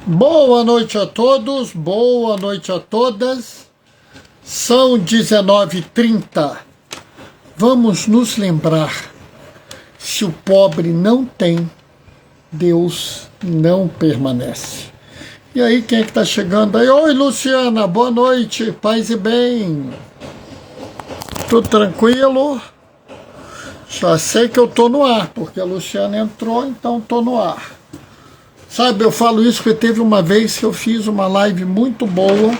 Boa noite a todos, boa noite a todas. São 19h30. Vamos nos lembrar: se o pobre não tem, Deus não permanece. E aí, quem é que está chegando aí? Oi, Luciana, boa noite, paz e bem. Tudo tranquilo? Já sei que eu tô no ar, porque a Luciana entrou, então tô no ar. Sabe, eu falo isso porque teve uma vez que eu fiz uma live muito boa.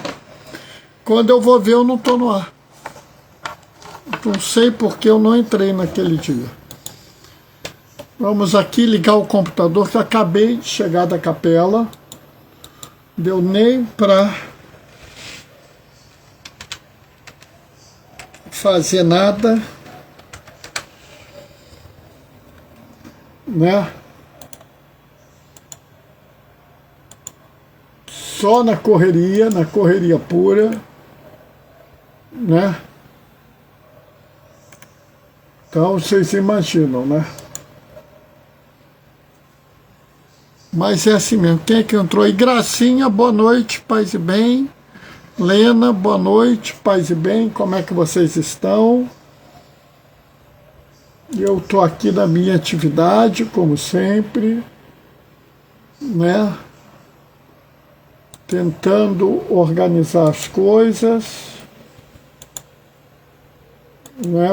Quando eu vou ver, eu não tô no ar. Não sei porque eu não entrei naquele dia. Vamos aqui ligar o computador, que eu acabei de chegar da capela. Deu nem para fazer nada, né? Só na correria pura, né? Então vocês imaginam, né? Mas é assim mesmo. Quem é que entrou aí? Gracinha, boa noite, paz e bem. Lena, boa noite, paz e bem. Como é que vocês estão? Eu tô aqui na minha atividade, como sempre, né? Tentando organizar as coisas, né?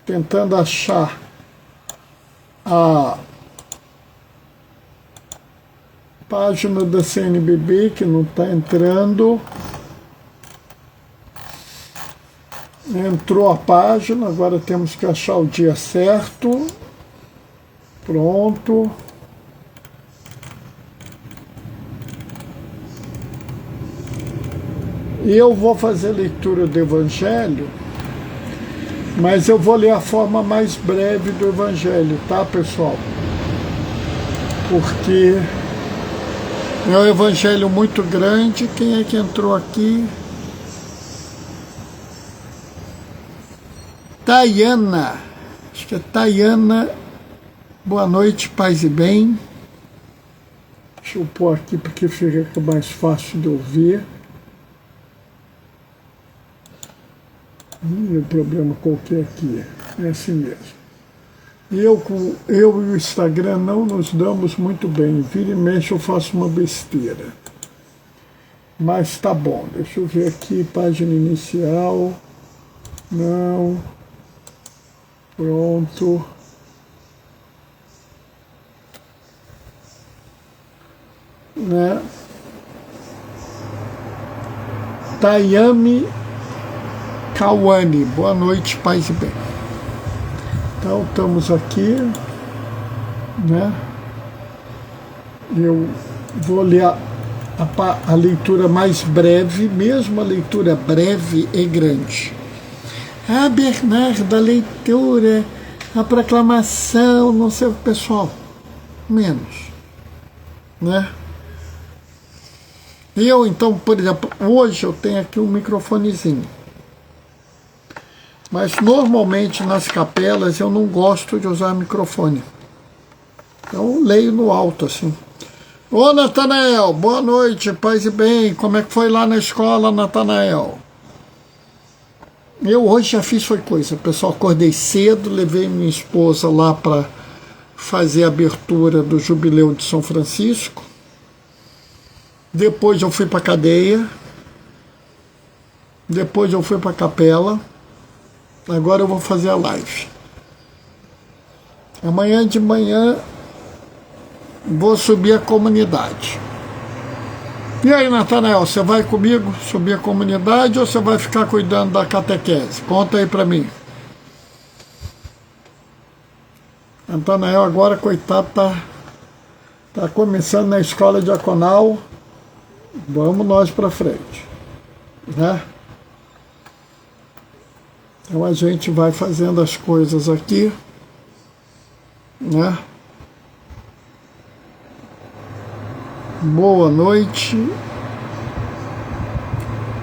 Tentando achar a página da CNBB que não está entrando. Entrou a página, agora temos que achar o dia certo. Pronto. E eu vou fazer leitura do Evangelho, mas eu vou ler a forma mais breve do Evangelho, tá, pessoal? Porque é um Evangelho muito grande. Quem é que entrou aqui? Tayana, acho que é Tayana. Boa noite, paz e bem. Deixa eu pôr aqui porque fica mais fácil de ouvir. Não é problema qualquer aqui, é assim mesmo. Eu e o Instagram não nos damos muito bem. Vira e mexe eu faço uma besteira. Mas tá bom, deixa eu ver aqui, página inicial. Não. Pronto. Né? Tayami Kawane, boa noite, paz e bem. Então, estamos aqui, né? Eu vou ler a leitura mais breve, mesmo a leitura breve e grande. Ah, Bernardo, a leitura, a proclamação, não sei, pessoal, menos, né? Eu, então, por exemplo, hoje eu tenho aqui um microfonezinho. Mas normalmente nas capelas eu não gosto de usar microfone. Então eu leio no alto assim. Ô Natanael, boa noite, paz e bem. Como é que foi lá na escola, Natanael? Eu hoje já fiz foi coisa. Pessoal, acordei cedo, levei minha esposa lá para fazer a abertura do Jubileu de São Francisco. Depois eu fui para a cadeia. Depois eu fui para a capela. Agora eu vou fazer a live. Amanhã de manhã vou subir a comunidade. E aí, Natanael, você vai comigo subir a comunidade ou você vai ficar cuidando da catequese? Conta aí pra mim. Natanael agora, coitado, tá começando na escola diaconal. Vamos nós pra frente, né? Então a gente vai fazendo as coisas aqui, né? Boa noite.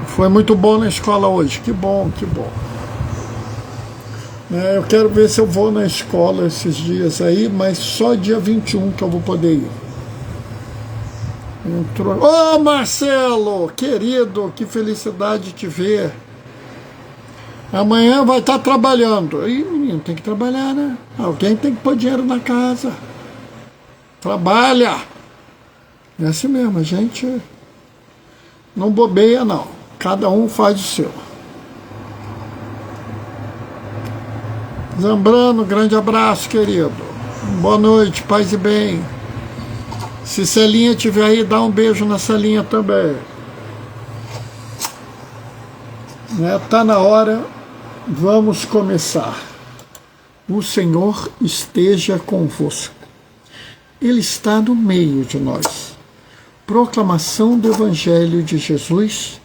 Foi muito bom na escola hoje. Que bom, que bom. Eu quero ver se eu vou na escola esses dias aí, mas só dia 21 que eu vou poder ir. Entrou. Ô Marcelo, querido, que felicidade te ver. Amanhã vai estar trabalhando. Ih, menino, tem que trabalhar, né? Alguém tem que pôr dinheiro na casa. Trabalha. É assim mesmo, a gente não bobeia, não. Cada um faz o seu. Zambrano, grande abraço, querido. Boa noite, paz e bem. Se Celinha estiver aí, dá um beijo na Celinha também. Tá na hora, vamos começar. O Senhor esteja convosco. Ele está no meio de nós. Proclamação do Evangelho de Jesus,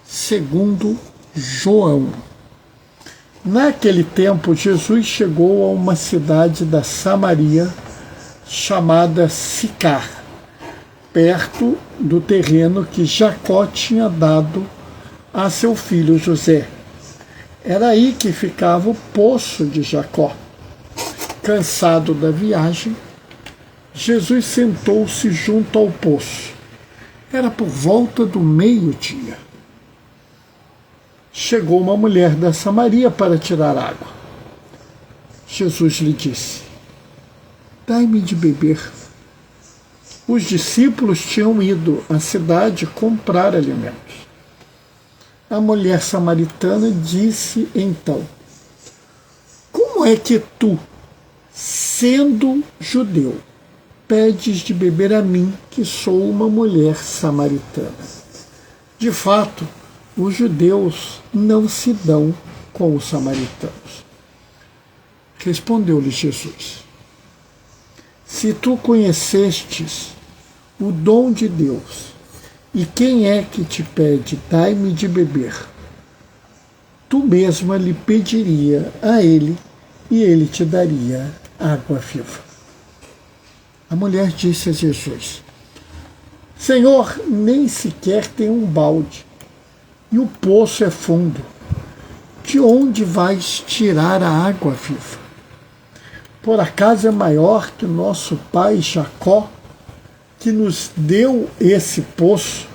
segundo João. Naquele tempo, Jesus chegou a uma cidade da Samaria chamada Sicar, perto do terreno que Jacó tinha dado a seu filho José. Era aí que ficava o poço de Jacó. Cansado da viagem, Jesus sentou-se junto ao poço. Era por volta do meio-dia. Chegou uma mulher da Samaria para tirar água. Jesus lhe disse: dai-me de beber. Os discípulos tinham ido à cidade comprar alimentos. A mulher samaritana disse então: como é que tu, sendo judeu, pedes de beber a mim, que sou uma mulher samaritana? De fato, os judeus não se dão com os samaritanos. Respondeu-lhe Jesus: se tu conhecestes o dom de Deus, e quem é que te pede, dai-me de beber, tu mesma lhe pediria a ele, e ele te daria água viva. A mulher disse a Jesus: Senhor, nem sequer tem um balde, e o poço é fundo. De onde vais tirar a água viva? Por acaso é maior que o nosso pai Jacó, que nos deu esse poço,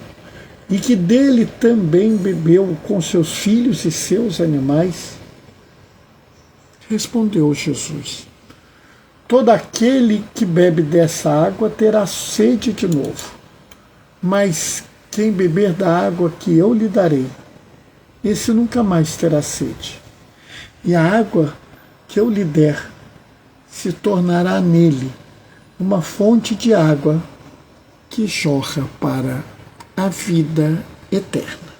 e que dele também bebeu com seus filhos e seus animais? Respondeu Jesus: todo aquele que bebe dessa água terá sede de novo, mas quem beber da água que eu lhe darei, esse nunca mais terá sede. E a água que eu lhe der se tornará nele uma fonte de água que jorra para a vida eterna.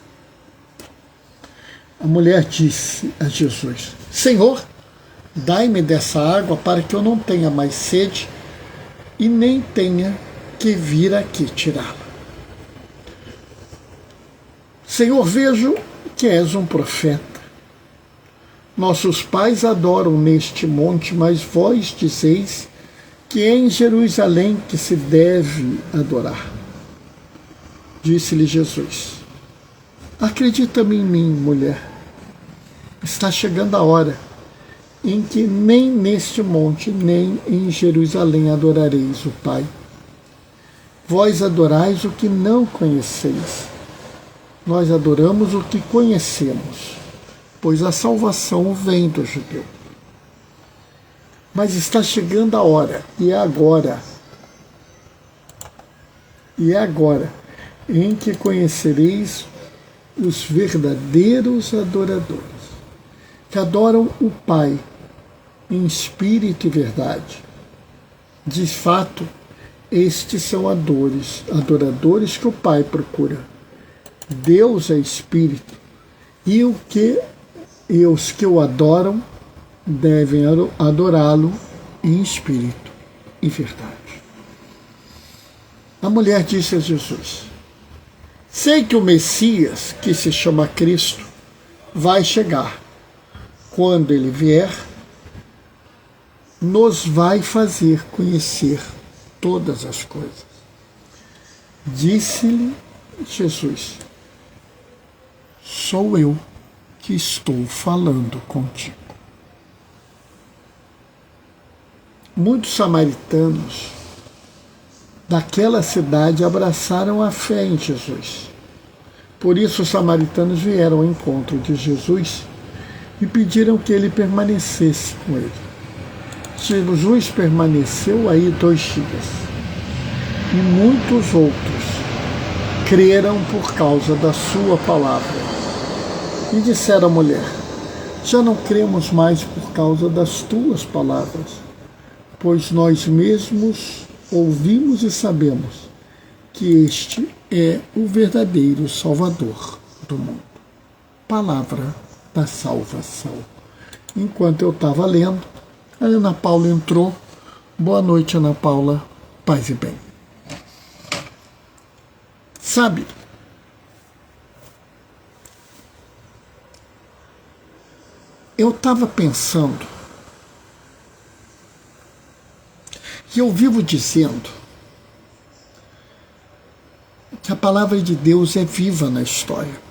A mulher disse a Jesus: Senhor, dai-me dessa água para que eu não tenha mais sede e nem tenha que vir aqui tirá-la. Senhor, vejo que és um profeta. Nossos pais adoram neste monte, mas vós dizeis que é em Jerusalém que se deve adorar. Disse-lhe Jesus: acredita-me em mim, mulher. Está chegando a hora em que nem neste monte, nem em Jerusalém adorareis o Pai. Vós adorais o que não conheceis. Nós adoramos o que conhecemos, pois a salvação vem do judeu. Mas está chegando a hora, e é agora, em que conhecereis os verdadeiros adoradores, que adoram o Pai em espírito e verdade. De fato, estes são adoradores que o Pai procura. Deus é espírito, e os que o adoram devem adorá-lo em espírito e verdade. A mulher disse a Jesus: sei que o Messias, que se chama Cristo, vai chegar. Quando ele vier, nos vai fazer conhecer todas as coisas. Disse-lhe Jesus: sou eu que estou falando contigo. Muitos samaritanos daquela cidade abraçaram a fé em Jesus. Por isso os samaritanos vieram ao encontro de Jesus e pediram que ele permanecesse com ele. Jesus permaneceu aí 2 dias. E muitos outros creram por causa da sua palavra. E disseram à mulher: já não cremos mais por causa das tuas palavras, pois nós mesmos ouvimos e sabemos que este é o verdadeiro Salvador do mundo. Palavra da salvação. Enquanto eu estava lendo, a Ana Paula entrou. Boa noite, Ana Paula. Paz e bem. Sabe, eu estava pensando, e eu vivo dizendo que a palavra de Deus é viva na história.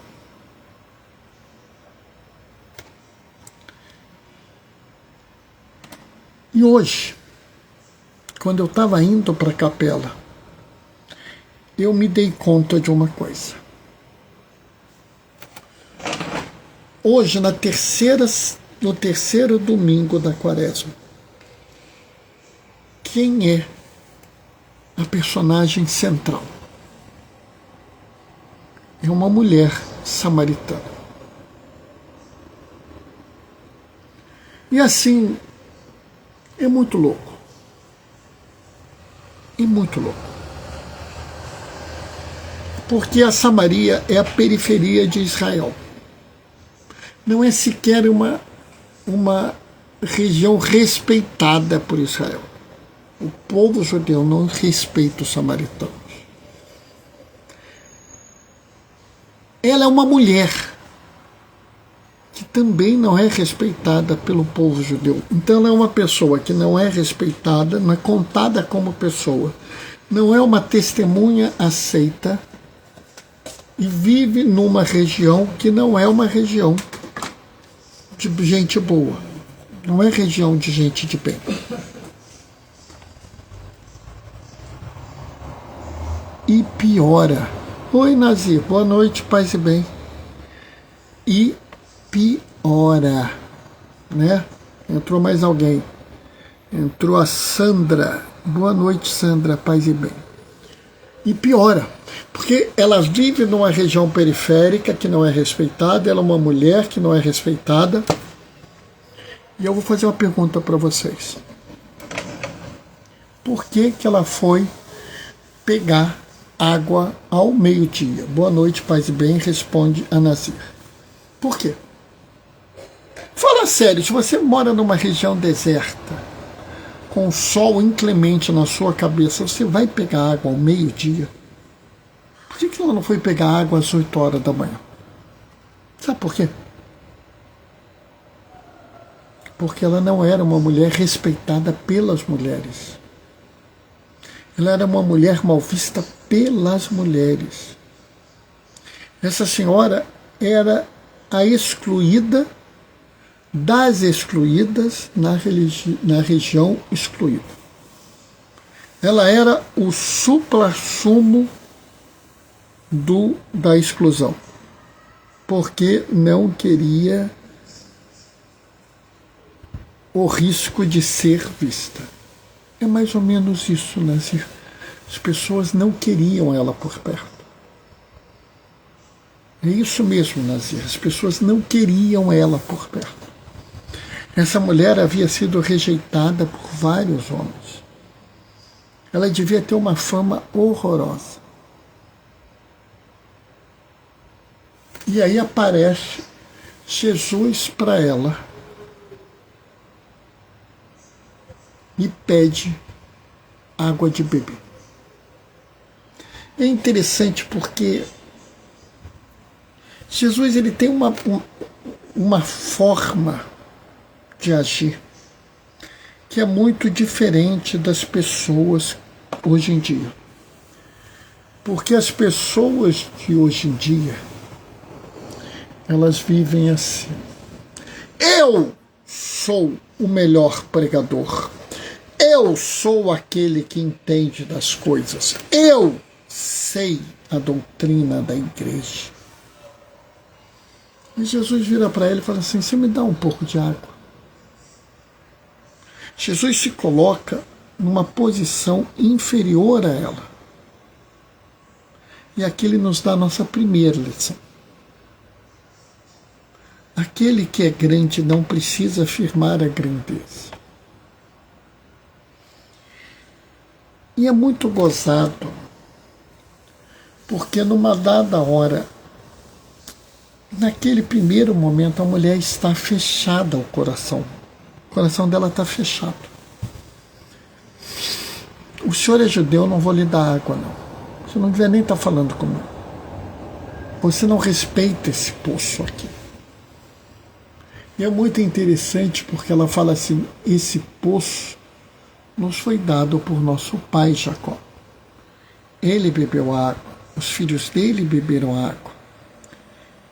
E hoje, quando eu estava indo para a capela, eu me dei conta de uma coisa. Hoje, no terceiro domingo da Quaresma, quem é a personagem central? É uma mulher samaritana. E assim, é muito louco. E muito louco. Porque a Samaria é a periferia de Israel. Não é sequer uma região respeitada por Israel. O povo judeu não respeita os samaritanos. Ela é uma mulher que também não é respeitada pelo povo judeu. Então ela é uma pessoa que não é respeitada, não é contada como pessoa, não é uma testemunha aceita e vive numa região que não é uma região de gente boa, não é região de gente de bem. E piora. Oi, Nazir, boa noite, paz e bem. E piora, né? Entrou mais alguém. Entrou a Sandra. Boa noite, Sandra, paz e bem. E piora, porque ela vive numa região periférica que não é respeitada, ela é uma mulher que não é respeitada. E eu vou fazer uma pergunta para vocês. Por que ela foi pegar água ao meio-dia? Boa noite, paz e bem, responde a Nazir. Por quê? Fala sério, se você mora numa região deserta, com o sol inclemente na sua cabeça, você vai pegar água ao meio-dia? Por que ela não foi pegar água às 8 horas da manhã? Sabe por quê? Porque ela não era uma mulher respeitada pelas mulheres. Ela era uma mulher mal vista pelas mulheres. Essa senhora era a excluída das excluídas na região excluída. Ela era o suprassumo da exclusão, porque não queria o risco de ser vista. É mais ou menos isso, Nazir. As pessoas não queriam ela por perto. É isso mesmo, Nazir. As pessoas não queriam ela por perto. Essa mulher havia sido rejeitada por vários homens. Ela devia ter uma fama horrorosa. E aí aparece Jesus para ela e pede água de beber. É interessante porque Jesus ele tem uma forma de agir que é muito diferente das pessoas hoje em dia. Porque as pessoas de hoje em dia, elas vivem assim: eu sou o melhor pregador, Eu sou aquele que entende das coisas. Eu sei a doutrina da igreja. E Jesus vira para ele e fala assim: você me dá um pouco de água? Jesus se coloca numa posição inferior a ela. E aqui ele nos dá a nossa primeira lição. Aquele que é grande não precisa afirmar a grandeza. E é muito gozado, porque numa dada hora, naquele primeiro momento, a mulher está fechada ao coração. O coração dela está fechado. O senhor é judeu, não vou lhe dar água, não. Você não devia nem estar falando comigo. Você não respeita esse poço aqui. E é muito interessante porque ela fala assim: esse poço nos foi dado por nosso pai Jacó. Ele bebeu água, os filhos dele beberam água,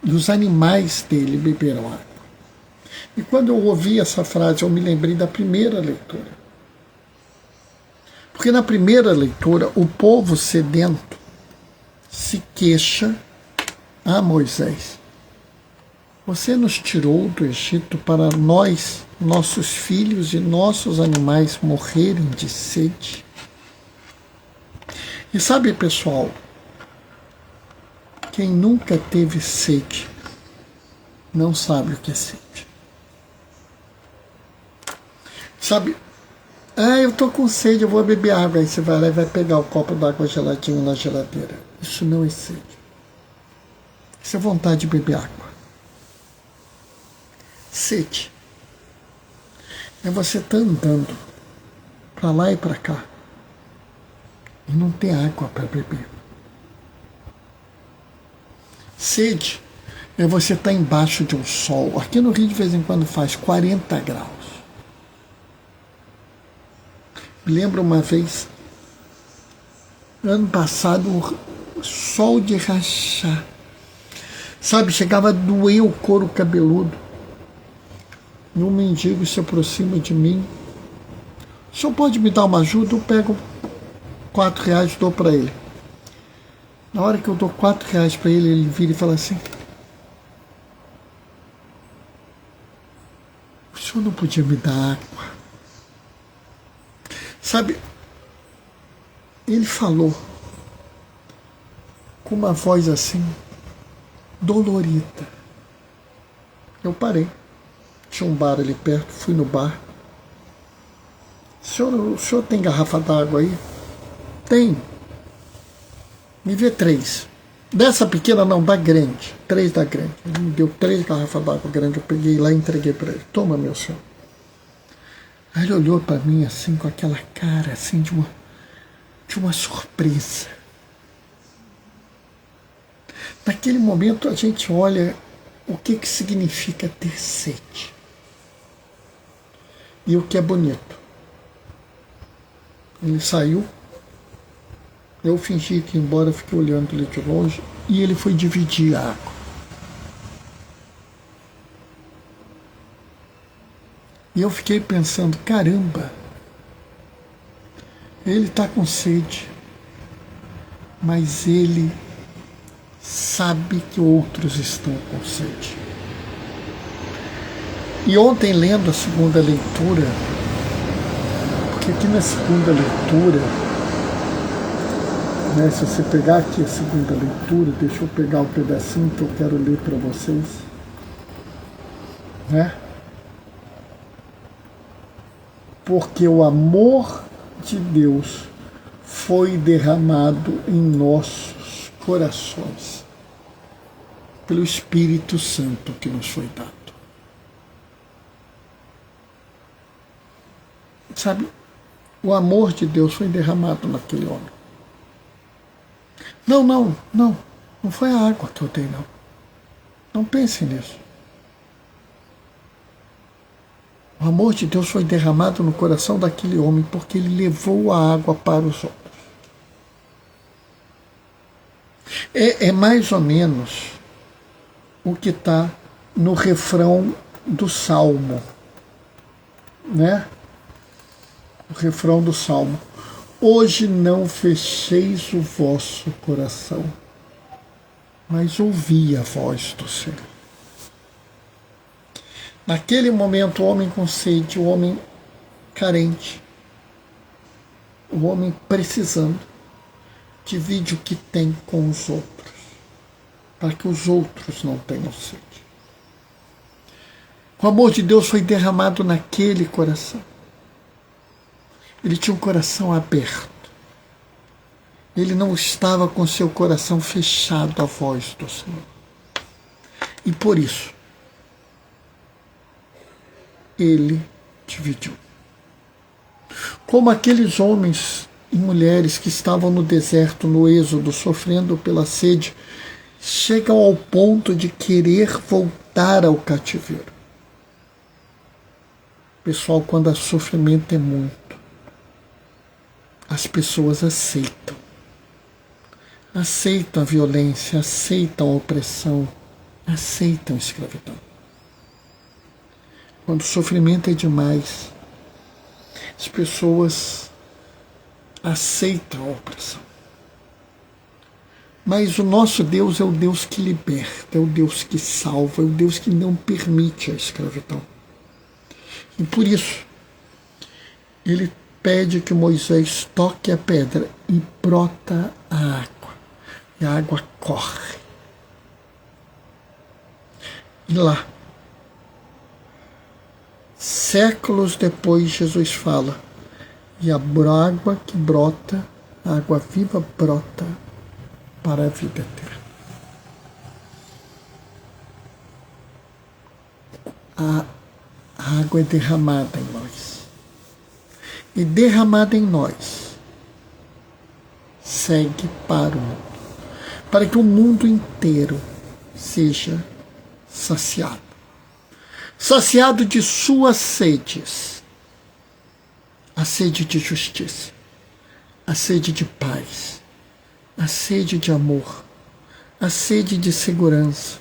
e os animais dele beberam água. E quando eu ouvi essa frase, eu me lembrei da primeira leitura. Porque na primeira leitura, o povo sedento se queixa a Moisés: você nos tirou do Egito para nós, nossos filhos e nossos animais morrerem de sede. E sabe, pessoal, quem nunca teve sede não sabe o que é sede. Sabe, eu tô com sede, eu vou beber água. Aí você vai lá e vai pegar o copo d'água geladinho na geladeira. Isso não é sede. Isso é vontade de beber água. Sede é você estar andando para lá e para cá e não ter água para beber. Sede é você estar embaixo de um sol. Aqui no Rio de vez em quando faz 40 graus. Me lembro uma vez, ano passado, sol de rachar. Sabe, chegava a doer o couro cabeludo. E um mendigo se aproxima de mim: o senhor pode me dar uma ajuda? Eu pego R$4 e dou para ele. Na hora que eu dou R$4 para ele, ele vira e fala assim: o senhor não podia me dar água? Sabe, ele falou com uma voz assim, dolorida. Eu parei. Tinha um bar ali perto, fui no bar. O senhor tem garrafa d'água aí? Tem. Me vê 3. Dessa pequena não, da grande. 3 da grande. Ele me deu 3 garrafas d'água grande. Eu peguei lá e entreguei para ele. Toma, meu senhor. Aí ele olhou para mim assim, com aquela cara assim de uma surpresa. Naquele momento a gente olha o que significa ter sede. E o que é bonito. Ele saiu, eu fingi que ia embora, fiquei olhando ele de longe, e ele foi dividir a água. E eu fiquei pensando: caramba, ele está com sede, mas ele sabe que outros estão com sede. E ontem, lendo a segunda leitura, porque aqui na segunda leitura, né, se você pegar aqui a segunda leitura, deixa eu pegar o pedacinho que eu quero ler para vocês, né? Porque o amor de Deus foi derramado em nossos corações pelo Espírito Santo que nos foi dado. Sabe, o amor de Deus foi derramado naquele homem. Não foi a água que eu dei, não. Não pense nisso. O amor de Deus foi derramado no coração daquele homem porque ele levou a água para os outros. É mais ou menos o que está no refrão do Salmo, né? o refrão do Salmo: hoje não fecheis o vosso coração, mas ouvi a voz do Senhor. Naquele momento, o homem com sede, o homem carente, o homem precisando, divide o que tem com os outros, para que os outros não tenham sede. O amor de Deus foi derramado naquele coração. Ele tinha um coração aberto. Ele não estava com seu coração fechado à voz do Senhor. E por isso, ele dividiu. Como aqueles homens e mulheres que estavam no deserto, no Êxodo, sofrendo pela sede, chegam ao ponto de querer voltar ao cativeiro. Pessoal, quando o sofrimento é muito, as pessoas aceitam. Aceitam a violência, aceitam a opressão, aceitam a escravidão. Quando o sofrimento é demais, as pessoas aceitam a opressão. Mas o nosso Deus é o Deus que liberta, é o Deus que salva, é o Deus que não permite a escravidão. E por isso, ele pede que Moisés toque a pedra e brota a água. E a água corre. E lá, séculos depois, Jesus fala: e a água que brota, a água viva brota para a vida eterna. A água é derramada em nós. E derramada em nós, segue para o mundo. Para que o mundo inteiro seja saciado. Saciado de suas sedes. A sede de justiça. A sede de paz. A sede de amor. A sede de segurança.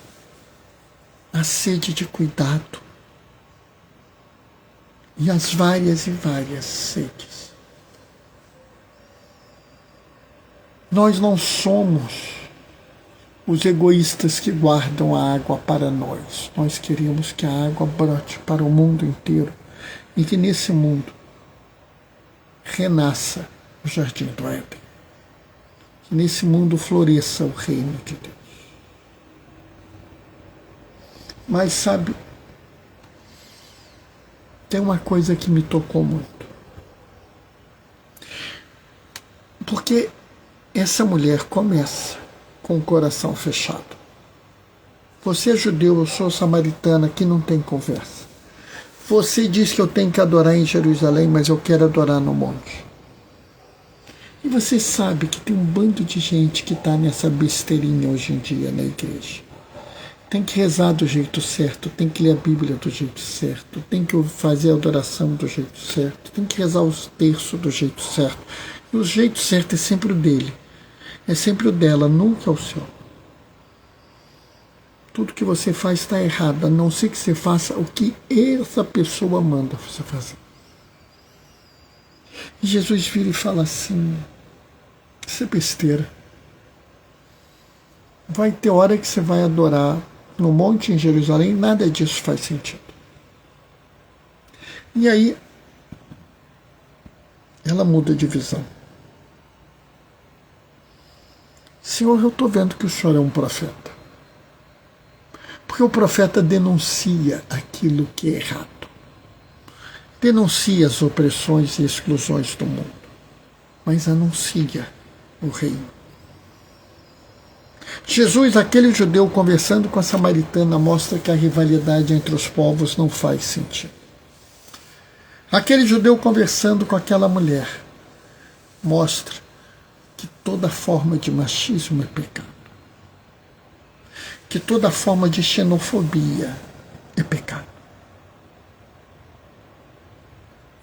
A sede de cuidado. E as várias e várias sedes. Nós não somos os egoístas que guardam a água para nós. Nós queremos que a água brote para o mundo inteiro e que nesse mundo renasça o jardim do Éden. Que nesse mundo floresça o reino de Deus. Mas sabe, tem uma coisa que me tocou muito. Porque essa mulher começa com o coração fechado. Você é judeu, eu sou samaritana, aqui não tem conversa. Você diz que eu tenho que adorar em Jerusalém, mas eu quero adorar no monte. E você sabe que tem um bando de gente que está nessa besteirinha hoje em dia na igreja. Tem que rezar do jeito certo, tem que ler a Bíblia do jeito certo, tem que fazer a adoração do jeito certo, tem que rezar os terços do jeito certo. E o jeito certo é sempre o dele, é sempre o dela, nunca o seu. Tudo que você faz está errado, a não ser que você faça o que essa pessoa manda você fazer. E Jesus vira e fala assim: isso é besteira. Vai ter hora que você vai adorar no monte em Jerusalém, nada disso faz sentido. E aí, ela muda de visão. Senhor, eu estou vendo que o Senhor é um profeta. Porque o profeta denuncia aquilo que é errado. Denuncia as opressões e exclusões do mundo. Mas anuncia o reino. Jesus, aquele judeu conversando com a samaritana, mostra que a rivalidade entre os povos não faz sentido. Aquele judeu conversando com aquela mulher mostra que toda forma de machismo é pecado. Que toda forma de xenofobia é pecado.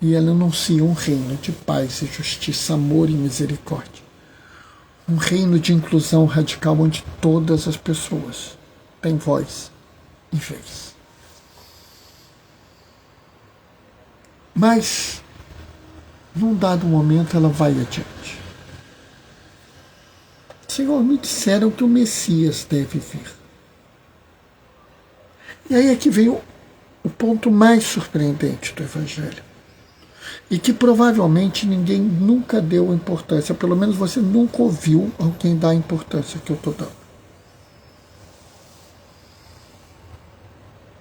E ela anuncia um reino de paz e justiça, amor e misericórdia. Um reino de inclusão radical onde todas as pessoas têm voz e vez. num dado momento ela vai adiante. Senhor, me disseram que o Messias deve vir. E aí é que vem o ponto mais surpreendente do Evangelho. E que provavelmente ninguém nunca deu importância, pelo menos você nunca ouviu alguém dar a importância que eu estou dando.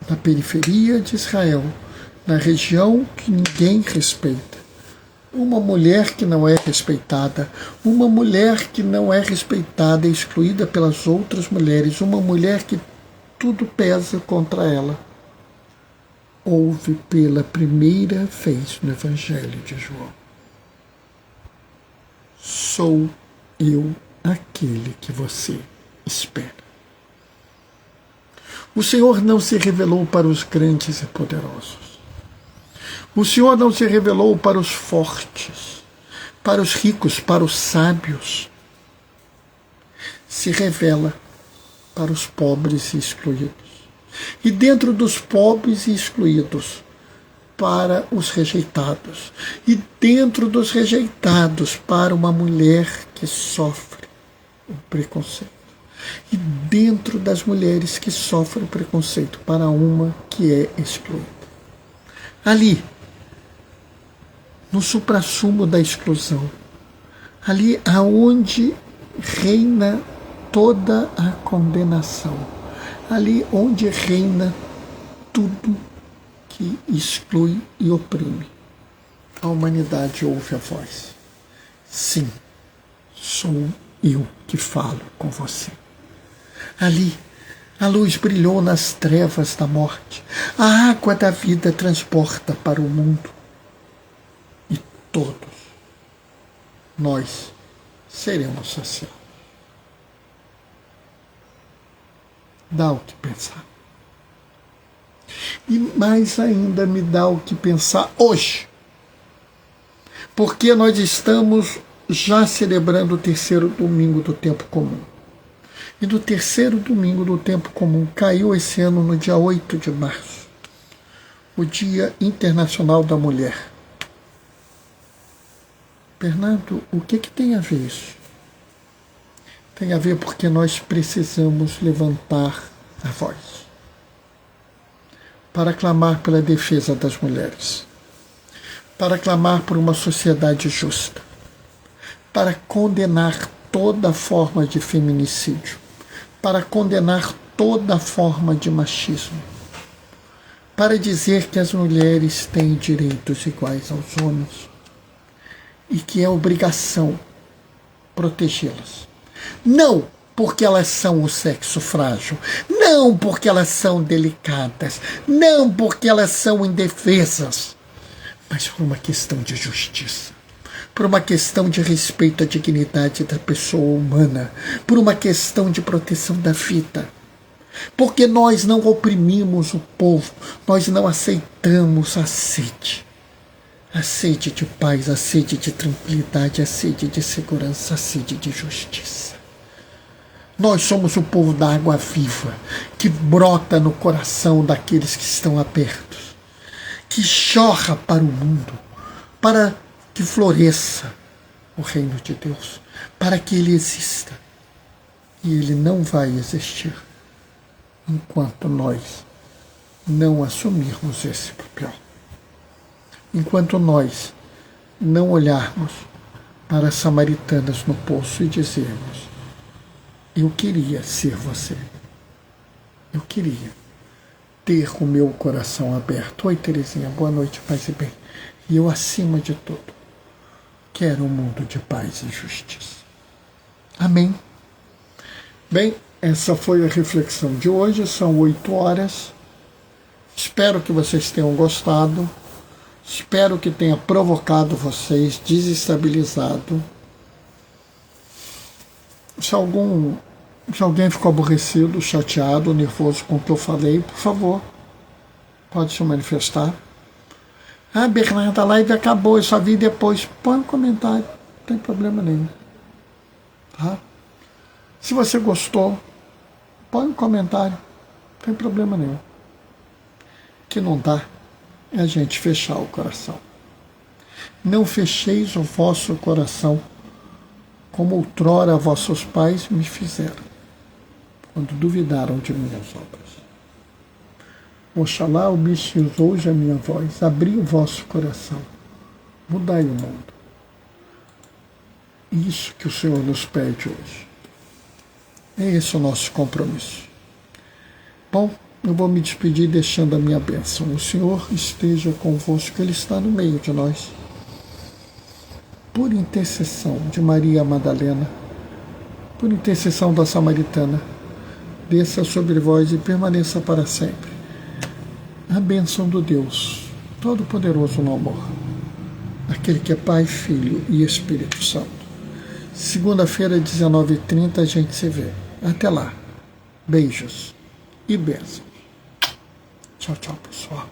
Na periferia de Israel, na região que ninguém respeita, uma mulher que não é respeitada, uma mulher que não é respeitada, excluída pelas outras mulheres, uma mulher que tudo pesa contra ela, ouve pela primeira vez no Evangelho de João: sou eu aquele que você espera. O Senhor não se revelou para os grandes e poderosos. O Senhor não se revelou para os fortes, para os ricos, para os sábios. Se revela para os pobres e excluídos. E dentro dos pobres e excluídos, para os rejeitados. E dentro dos rejeitados, para uma mulher que sofre o preconceito. E dentro das mulheres que sofrem o preconceito, para uma que é excluída. Ali, no suprassumo da exclusão, ali aonde reina toda a condenação, ali onde reina tudo que exclui e oprime, a humanidade ouve a voz: sim, sou eu que falo com você. Ali, a luz brilhou nas trevas da morte, a água da vida transporta para o mundo. E todos nós seremos saciados. Dá o que pensar. E mais ainda me dá o que pensar hoje. Porque nós estamos já celebrando o terceiro domingo do tempo comum. E no terceiro domingo do tempo comum caiu esse ano no dia 8 de março, o Dia Internacional da Mulher. Bernardo, o que tem a ver isso? Tem a ver porque nós precisamos levantar a voz para clamar pela defesa das mulheres, para clamar por uma sociedade justa, para condenar toda forma de feminicídio, para condenar toda forma de machismo, para dizer que as mulheres têm direitos iguais aos homens e que é obrigação protegê-las. Não porque elas são o sexo frágil, não porque elas são delicadas, não porque elas são indefesas, mas por uma questão de justiça, por uma questão de respeito à dignidade da pessoa humana, por uma questão de proteção da vida. Porque nós não oprimimos o povo, nós não aceitamos a sede de paz, a sede de tranquilidade, a sede de segurança, a sede de justiça. Nós somos o povo da água viva, que brota no coração daqueles que estão abertos, que jorra para o mundo, para que floresça o reino de Deus, para que ele exista. E ele não vai existir enquanto nós não assumirmos esse papel. Enquanto nós não olharmos para as samaritanas no poço e dizermos: eu queria ser você. Eu queria ter o meu coração aberto. Oi, Terezinha, boa noite, paz e bem. E eu, acima de tudo, quero um mundo de paz e justiça. Amém? Bem, essa foi a reflexão de hoje. São 8 horas. Espero que vocês tenham gostado. Espero que tenha provocado vocês, desestabilizado. Se alguém ficou aborrecido, chateado, nervoso com o que eu falei, por favor, pode se manifestar. Ah, Bernardo, a live acabou, eu só vi depois. Põe um comentário, não tem problema nenhum. Tá? Se você gostou, põe um comentário, não tem problema nenhum. O que não dá é a gente fechar o coração. Não fecheis o vosso coração, como outrora vossos pais me fizeram, quando duvidaram de minhas obras. Oxalá ouvisse hoje a minha voz, abri o vosso coração, mudai o mundo. Isso que o Senhor nos pede hoje. É esse o nosso compromisso. Bom, eu vou me despedir deixando a minha bênção. O Senhor esteja convosco, Ele está no meio de nós. Por intercessão de Maria Madalena, por intercessão da Samaritana, desça sobre vós e permaneça para sempre a bênção do Deus Todo-Poderoso no amor, aquele que é Pai, Filho e Espírito Santo. Segunda-feira, 19h30, a gente se vê. Até lá. Beijos e bênçãos. Tchau, tchau, pessoal.